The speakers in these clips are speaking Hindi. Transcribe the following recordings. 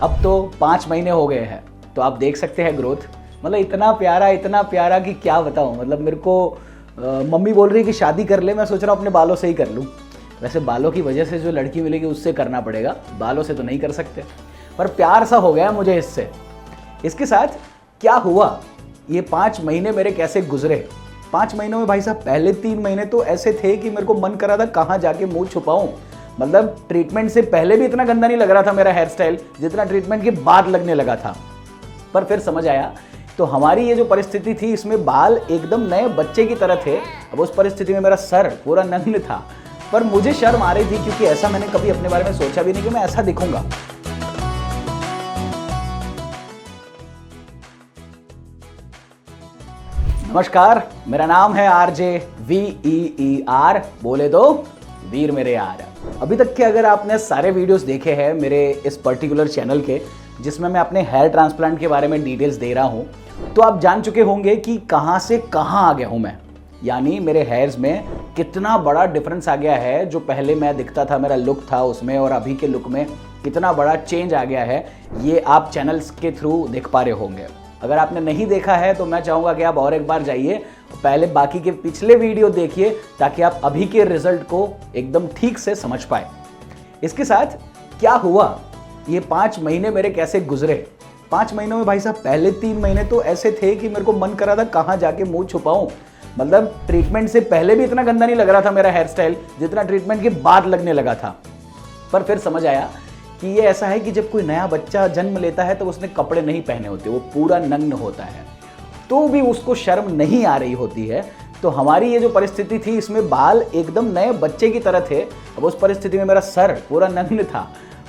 अब तो 5 महीने हो गए हैं, तो आप देख सकते हैं ग्रोथ। मतलब इतना प्यारा कि क्या बताऊँ। मतलब मेरे को मम्मी बोल रही है कि शादी कर ले, मैं सोच रहा हूँ अपने बालों से ही कर लूँ। वैसे बालों की वजह से जो लड़की मिलेगी उससे करना पड़ेगा, बालों से तो नहीं कर सकते, पर प्यार सा हो गया मुझे इससे। इसके साथ क्या हुआ, ये 5 महीने मेरे कैसे गुजरे। 5 महीनों में भाई साहब पहले 3 महीने तो ऐसे थे कि मेरे को मन करा था कहाँ जाके मुंह छुपाऊं। मतलब ट्रीटमेंट से पहले भी इतना गंदा नहीं लग रहा था मेरा हेयर स्टाइल जितना ट्रीटमेंट के बाद लगने लगा था। पर फिर समझ आया, तो हमारी ये जो परिस्थिति थी इसमें बाल एकदम नए बच्चे की तरह थे। अब उस परिस्थिति में मेरा सर पूरा नग्न था, पर मुझे शर्म आ रही थी क्योंकि ऐसा मैंने कभी अपने बारे में सोचा भी नहीं कि मैं ऐसा दिखूंगा। नमस्कार, मेरा नाम है आरजे VEER, बोले दो वीर मेरे यार। अभी तक के अगर आपने सारे वीडियोस देखे हैं मेरे इस पर्टिकुलर चैनल के, जिसमें मैं अपने हेयर ट्रांसप्लांट के बारे में डिटेल्स दे रहा हूं, तो आप जान चुके होंगे कि कहां से कहां आ गया हूं मैं। यानी मेरे हेयर्स में कितना बड़ा डिफरेंस आ गया है। जो पहले मैं दिखता था, मेरा लुक था उसमें, और अभी के लुक में कितना बड़ा चेंज आ गया है, ये आप चैनल्स के थ्रू देख पा रहे होंगे। अगर आपने नहीं देखा है तो मैं चाहूँगा कि आप और एक बार जाइए, पहले बाकी के पिछले वीडियो देखिए ताकि आप अभी के रिजल्ट को एकदम ठीक से समझ पाए। इसके साथ क्या हुआ, ये 5 महीने मेरे कैसे गुजरे। 5 महीनों में भाई साहब पहले 3 महीने तो ऐसे थे कि मेरे को मन करा था कहाँ जाके मुंह छुपाऊं। मतलब ट्रीटमेंट से पहले भी इतना गंदा नहीं लग रहा था मेरा हेयर स्टाइल जितना ट्रीटमेंट के बाद लगने लगा था। पर फिर समझ आया कि ये ऐसा है कि जब कोई नया बच्चा जन्म लेता है तो उसने कपड़े नहीं पहने होते, वो पूरा नग्न होता है, तो भी उसको शर्म नहीं आ रही होती है। तो हमारी ये जो परिस्थिति थी इसमें बाल एकदम नए बच्चे की तरह थे। अब उस परिस्थिति में मेरा सर पूरा नग्न था,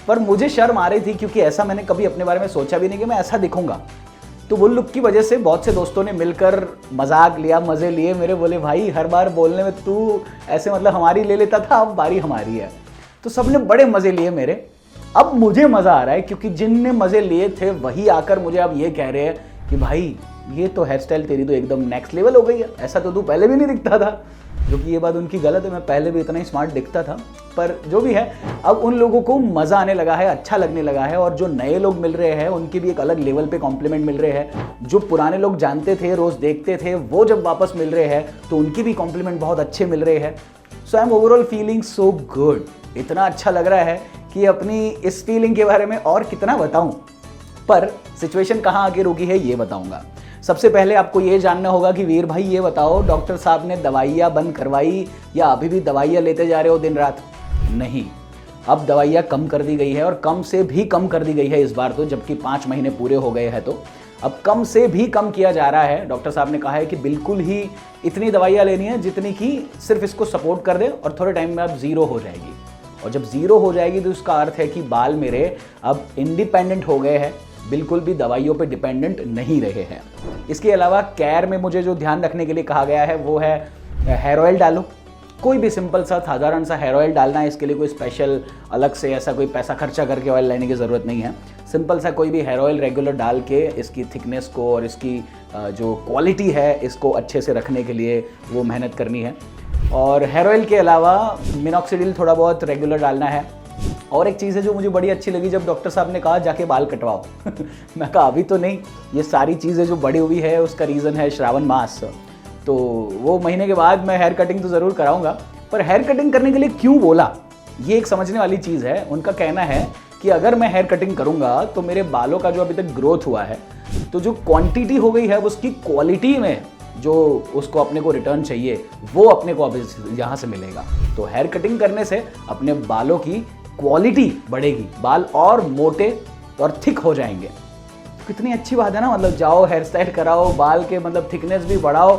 पर मुझे शर्म आ रही थी क्योंकि ऐसा मैंने कभी अपने बारे में सोचा भी नहीं कि मैं ऐसा दिखूंगा। तो वो लुक की वजह से बहुत से दोस्तों ने मिलकर मजाक लिया, मज़े लिए मेरे। बोले भाई हर बार बोलने में तू ऐसे मतलब हमारी ले लेता था, अब बारी हमारी है। तो सबने बड़े मज़े लिए मेरे। अब मुझे मज़ा आ रहा है क्योंकि जिनने मज़े लिए थे वही आकर मुझे अब ये कह रहे हैं कि भाई ये तो हेयर स्टाइल तेरी तो एकदम नेक्स्ट लेवल हो गई है, ऐसा तो तू पहले भी नहीं दिखता था। जो कि ये बात उनकी गलत है, मैं पहले भी इतना ही स्मार्ट दिखता था। पर जो भी है, अब उन लोगों को मज़ा आने लगा है, अच्छा लगने लगा है। और जो नए लोग मिल रहे हैं उनकी भी एक अलग लेवल पे कॉम्प्लीमेंट मिल रहे हैं। जो पुराने लोग जानते थे, रोज़ देखते थे, वो जब वापस मिल रहे हैं तो उनकी भी कॉम्प्लीमेंट बहुत अच्छे मिल रहे हैं। So I am overall feeling so good. इतना अच्छा लग रहा है कि अपनी इस फीलिंग के बारे में और कितना बताऊं। पर सिचुएशन कहाँ आके रुकी है ये बताऊंगा। सबसे पहले आपको ये जानना होगा कि वीर भाई ये बताओ, डॉक्टर साहब ने दवाइयाँ बंद करवाई या अभी भी दवाइयाँ लेते जा रहे हो दिन रात? नहीं, अब दवाइयाँ कम कर दी गई है, और कम से भी कम कर दी गई है इस बार तो, जबकि 5 महीने पूरे हो गए हैं। तो अब कम से भी कम किया जा रहा है। डॉक्टर साहब ने कहा है कि बिल्कुल ही इतनी दवाइयाँ लेनी है जितनी कि सिर्फ इसको सपोर्ट कर दे, और थोड़े टाइम में अब ज़ीरो हो जाएगी। और जब ज़ीरो हो जाएगी तो उसका अर्थ है कि बाल मेरे अब इंडिपेंडेंट हो गए हैं, बिल्कुल भी दवाइयों पे डिपेंडेंट नहीं रहे हैं। इसके अलावा केयर में मुझे जो ध्यान रखने के लिए कहा गया है वो है हेयर ऑयल डालो। कोई भी सिंपल सा साधारण सा हेयर ऑयल डालना है, इसके लिए कोई स्पेशल अलग से ऐसा कोई पैसा खर्चा करके ऑयल लेने की ज़रूरत नहीं है। सिंपल सा कोई भी हेयर ऑयल रेगुलर डाल के इसकी थिकनेस को और इसकी जो क्वालिटी है इसको अच्छे से रखने के लिए वो मेहनत करनी है। और हेयर ऑयल के अलावा मिनॉक्सिडिल थोड़ा बहुत रेगुलर डालना है। और एक चीज़ है जो मुझे बड़ी अच्छी लगी, जब डॉक्टर साहब ने कहा जाके बाल कटवाओ मैं कहा अभी तो नहीं, ये सारी चीज़ें जो बड़ी हुई है उसका रीज़न है श्रावण मास। तो वो महीने के बाद मैं हेयर कटिंग तो ज़रूर कराऊंगा। पर हेयर कटिंग करने के लिए क्यों बोला, ये एक समझने वाली चीज़ है। उनका कहना है कि अगर मैं हेयर कटिंग करूंगा तो मेरे बालों का जो अभी तक ग्रोथ हुआ है, तो जो क्वांटिटी हो गई है उसकी क्वालिटी में जो उसको अपने को रिटर्न चाहिए वो अपने को अब यहाँ से मिलेगा। तो हेयर कटिंग करने से अपने बालों की क्वालिटी बढ़ेगी, बाल और मोटे और थिक हो जाएंगे। कितनी अच्छी बात है ना। मतलब जाओ हेयर स्टाइल कराओ, बाल के मतलब थिकनेस भी बढ़ाओ।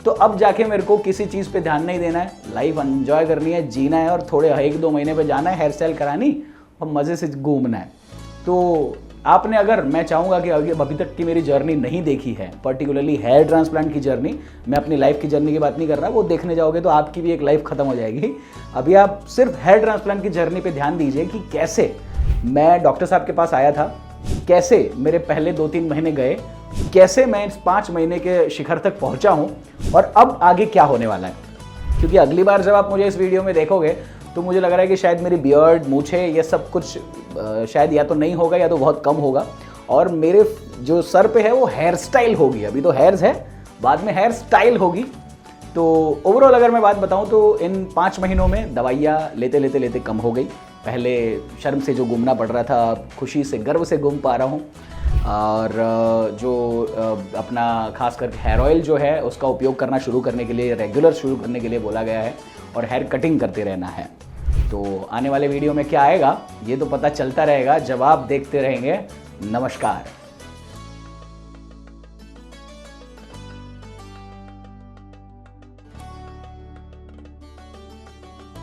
तो अब जाके मेरे को किसी चीज़ पे ध्यान नहीं देना है, लाइफ एंजॉय करनी है, जीना है, और थोड़े 1-2 महीने पे जाना है हेयर स्टाइल करानी और मज़े से घूमना है। तो आपने अगर, मैं चाहूँगा कि अभी तक की मेरी जर्नी नहीं देखी है, पर्टिकुलरली हेयर ट्रांसप्लांट की जर्नी, मैं अपनी लाइफ की जर्नी की बात नहीं कर रहा, वो देखने जाओगे तो आपकी भी एक लाइफ खत्म हो जाएगी। अभी आप सिर्फ हेयर ट्रांसप्लांट की जर्नी पे ध्यान दीजिए कि कैसे मैं डॉक्टर साहब के पास आया था, कैसे मेरे पहले 2-3 महीने गए, कैसे मैं इस 5 महीने के शिखर तक पहुंचा हूं, और अब आगे क्या होने वाला है। क्योंकि अगली बार जब आप मुझे इस वीडियो में देखोगे तो मुझे लग रहा है कि शायद मेरी बियर्ड, मूछे, ये सब कुछ शायद या तो नहीं होगा या तो बहुत कम होगा। और मेरे जो सर पे है वो हेयर स्टाइल होगी, अभी तो हेयर्स है, बाद में हेयर स्टाइल होगी। तो ओवरऑल अगर मैं बात बताऊं तो इन 5 महीनों में दवाइयाँ लेते लेते लेते कम हो गई। पहले शर्म से जो घूमना पड़ रहा था, खुशी से, गर्व से घूम पा रहा हूँ। और जो अपना खास करके हेयर ऑयल जो है उसका उपयोग करना शुरू करने के लिए, रेगुलर शुरू करने के लिए बोला गया है, और हेयर कटिंग करते रहना है। तो आने वाले वीडियो में क्या आएगा ये तो पता चलता रहेगा जब आप देखते रहेंगे। नमस्कार।